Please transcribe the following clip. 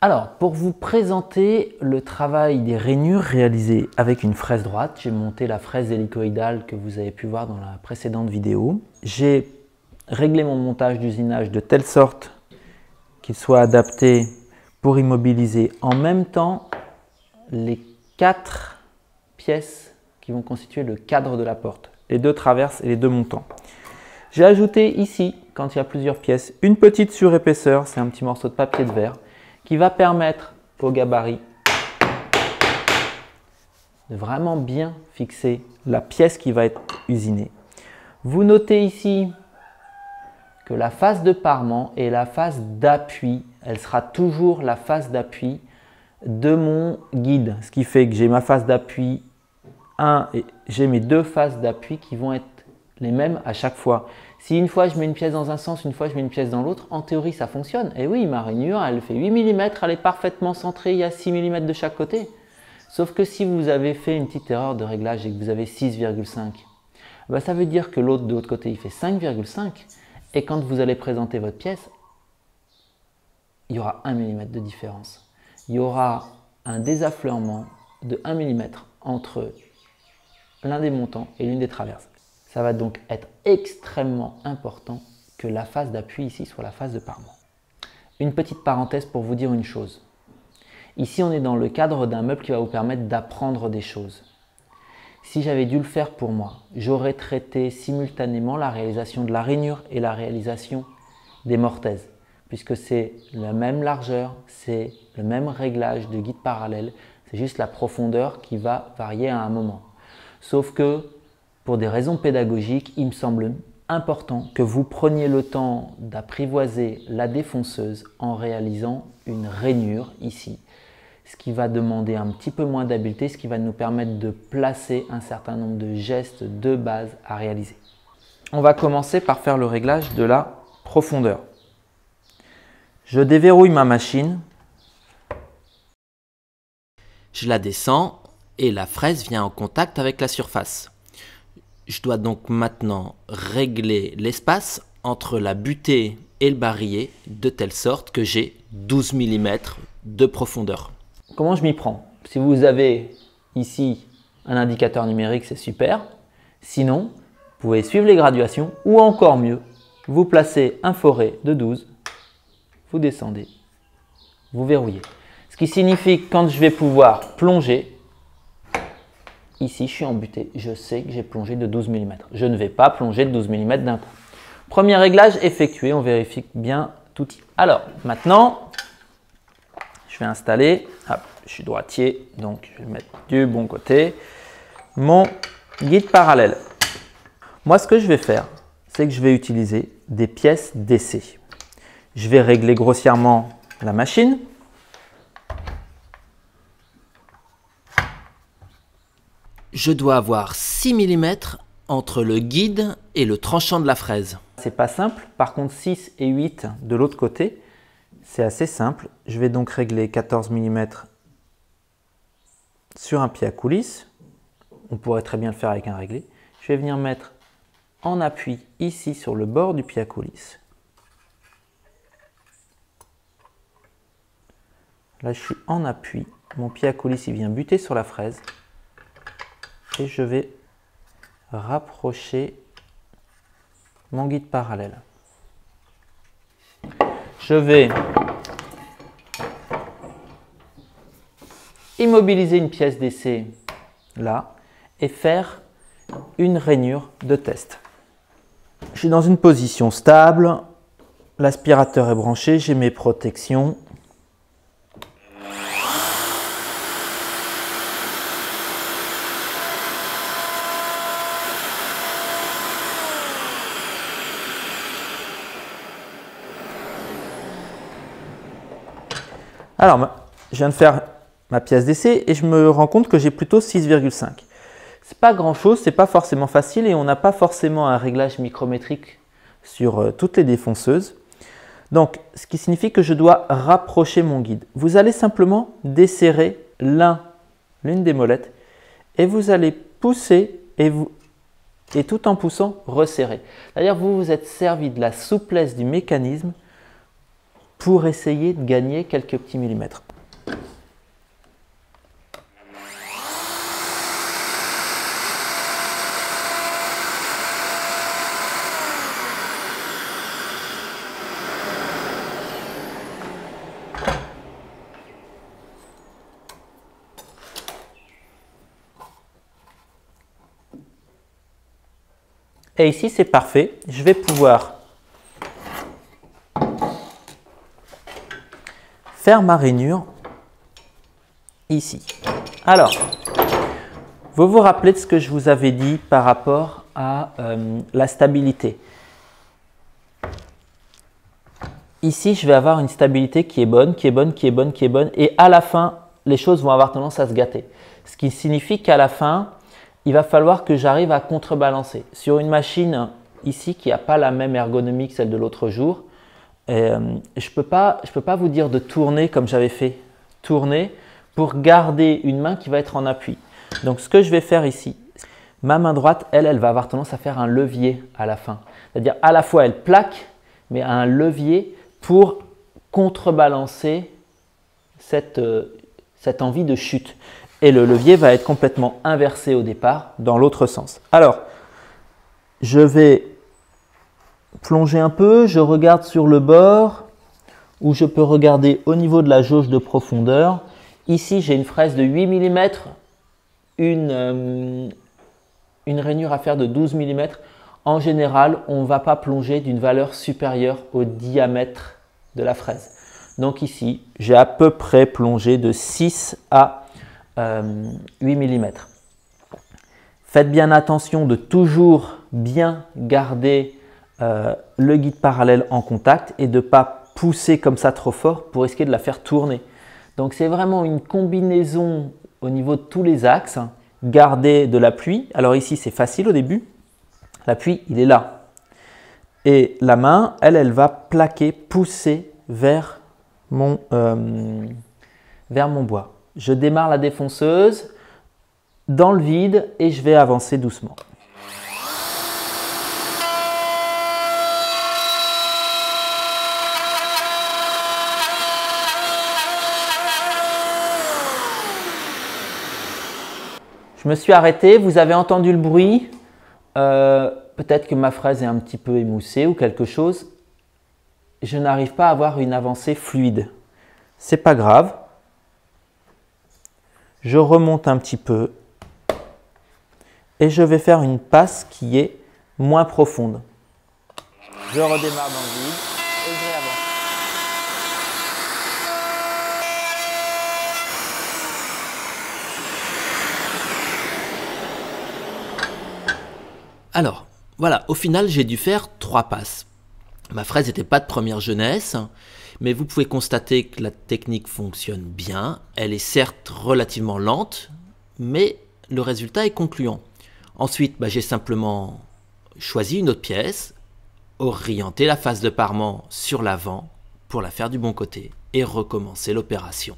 Alors, pour vous présenter le travail des rainures réalisé avec une fraise droite, j'ai monté la fraise hélicoïdale que vous avez pu voir dans la précédente vidéo. J'ai réglé mon montage d'usinage de telle sorte qu'il soit adapté pour immobiliser en même temps les 4 pièces qui vont constituer le cadre de la porte, les 2 traverses et les 2 montants. J'ai ajouté ici, quand il y a plusieurs pièces, une petite surépaisseur, c'est un petit morceau de papier de verre, qui va permettre au gabarit de vraiment bien fixer la pièce qui va être usinée. Vous notez ici que la face de parement et la face d'appui, elle sera toujours la face d'appui de mon guide. Ce qui fait que j'ai ma face d'appui 1 et j'ai mes 2 faces d'appui qui vont être les mêmes à chaque fois. Si une fois je mets une pièce dans un sens, une fois je mets une pièce dans l'autre, en théorie ça fonctionne. Et oui, ma rainure, elle fait 8 mm, elle est parfaitement centrée, il y a 6 mm de chaque côté. Sauf que si vous avez fait une petite erreur de réglage et que vous avez 6,5, ben ça veut dire que l'autre de l'autre côté il fait 5,5. Et quand vous allez présenter votre pièce, il y aura 1 mm de différence. Il y aura un désaffleurement de 1 mm entre l'un des montants et l'une des traverses. Ça va donc être extrêmement important que la face d'appui ici soit la face de parement. Une petite parenthèse pour vous dire une chose. Ici, on est dans le cadre d'un meuble qui va vous permettre d'apprendre des choses. Si j'avais dû le faire pour moi, j'aurais traité simultanément la réalisation de la rainure et la réalisation des mortaises, puisque c'est la même largeur, c'est le même réglage de guide parallèle, c'est juste la profondeur qui va varier à un moment. Sauf que, pour des raisons pédagogiques, il me semble important que vous preniez le temps d'apprivoiser la défonceuse en réalisant une rainure ici. Ce qui va demander un petit peu moins d'habileté, ce qui va nous permettre de placer un certain nombre de gestes de base à réaliser. On va commencer par faire le réglage de la profondeur. Je déverrouille ma machine. Je la descends et la fraise vient en contact avec la surface. Je dois donc maintenant régler l'espace entre la butée et le barillet de telle sorte que j'ai 12 mm de profondeur. Comment je m'y prends? Si vous avez ici un indicateur numérique, c'est super. Sinon, vous pouvez suivre les graduations ou encore mieux, vous placez un forêt de 12, vous descendez, vous verrouillez. Ce qui signifie que quand je vais pouvoir plonger, ici, je suis en butée, je sais que j'ai plongé de 12 mm. Je ne vais pas plonger de 12 mm d'un coup. Premier réglage effectué, on vérifie bien tout. Alors, maintenant, je vais installer, hop, je suis droitier, donc je vais mettre du bon côté, mon guide parallèle. Moi, ce que je vais faire, c'est que je vais utiliser des pièces d'essai. Je vais régler grossièrement la machine. Je dois avoir 6 mm entre le guide et le tranchant de la fraise. C'est pas simple, par contre 6 et 8 de l'autre côté, c'est assez simple. Je vais donc régler 14 mm sur un pied à coulisse. On pourrait très bien le faire avec un réglé. Je vais venir mettre en appui ici sur le bord du pied à coulisse. Là, je suis en appui. Mon pied à coulisse, il vient buter sur la fraise. Et je vais rapprocher mon guide parallèle. Je vais immobiliser une pièce d'essai là et faire une rainure de test. Je suis dans une position stable, l'aspirateur est branché, j'ai mes protections. Alors, je viens de faire ma pièce d'essai et je me rends compte que j'ai plutôt 6,5. C'est pas grand chose, c'est pas forcément facile et on n'a pas forcément un réglage micrométrique sur toutes les défonceuses. Donc, ce qui signifie que je dois rapprocher mon guide. Vous allez simplement desserrer l'une des molettes et vous allez pousser et tout en poussant, resserrer. C'est-à-dire vous vous êtes servi de la souplesse du mécanisme pour essayer de gagner quelques petits millimètres. Et ici, c'est parfait. Je vais pouvoir faire ma rainure ici. Alors, vous vous rappelez de ce que je vous avais dit par rapport à la stabilité. Ici, je vais avoir une stabilité qui est bonne, qui est bonne, qui est bonne, qui est bonne. Et à la fin, les choses vont avoir tendance à se gâter. Ce qui signifie qu'à la fin, il va falloir que j'arrive à contrebalancer. Sur une machine ici qui n'a pas la même ergonomie que celle de l'autre jour, je ne peux pas vous dire de tourner comme j'avais fait. Tourner pour garder une main qui va être en appui. Donc ce que je vais faire ici, ma main droite, elle va avoir tendance à faire un levier à la fin. C'est-à-dire à la fois elle plaque, mais un levier pour contrebalancer cette envie de chute. Et le levier va être complètement inversé au départ, dans l'autre sens. Alors, je vais plonger un peu, je regarde sur le bord, ou je peux regarder au niveau de la jauge de profondeur. Ici, j'ai une fraise de 8 mm, une rainure à faire de 12 mm. En général, on ne va pas plonger d'une valeur supérieure au diamètre de la fraise. Donc ici, j'ai à peu près plongé de 6 à 8 mm. Faites bien attention de toujours bien garder le guide parallèle en contact et de ne pas pousser comme ça trop fort pour risquer de la faire tourner. Donc c'est vraiment une combinaison au niveau de tous les axes. Garder de l'appui. Alors ici c'est facile au début. L'appui il est là. Et la main, elle va plaquer, pousser vers mon bois. Je démarre la défonceuse dans le vide et je vais avancer doucement. Je me suis arrêté, vous avez entendu le bruit. Peut-être que ma fraise est un petit peu émoussée ou quelque chose. Je n'arrive pas à avoir une avancée fluide. C'est pas grave. Je remonte un petit peu et je vais faire une passe qui est moins profonde. Je redémarre dans le vide et je réavance. Alors, voilà, au final, j'ai dû faire 3 passes. Ma fraise n'était pas de première jeunesse, mais vous pouvez constater que la technique fonctionne bien. Elle est certes relativement lente, mais le résultat est concluant. Ensuite, j'ai simplement choisi une autre pièce, orienté la face de parement sur l'avant pour la faire du bon côté et recommencer l'opération.